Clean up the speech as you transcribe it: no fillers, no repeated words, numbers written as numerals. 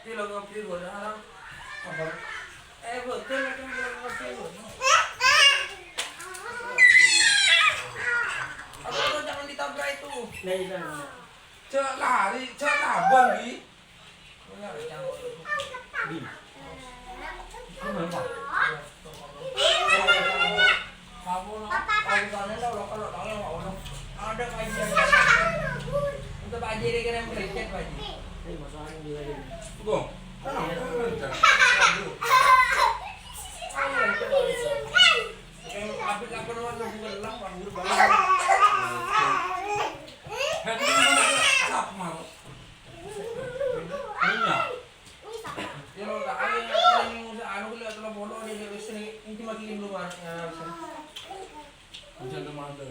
Bilang ngopi gue harap apa? Betul kan bilang ngopi gue. Aduh, jangan ditabrak itu. Cek lari, cek tabang di. Di. Kenapa? Kamu kalau ada kajian. Untuk Pak Haji dia kira bericet Pak Haji. Ini masalahnya dia ini. Gong. Apik apa namanya bukan lang panggil balik. Sap mau. Iya. Ya lo tak ada yang usah anu kuliah telah bodoh dia sini inti makin luar. Jangan mana.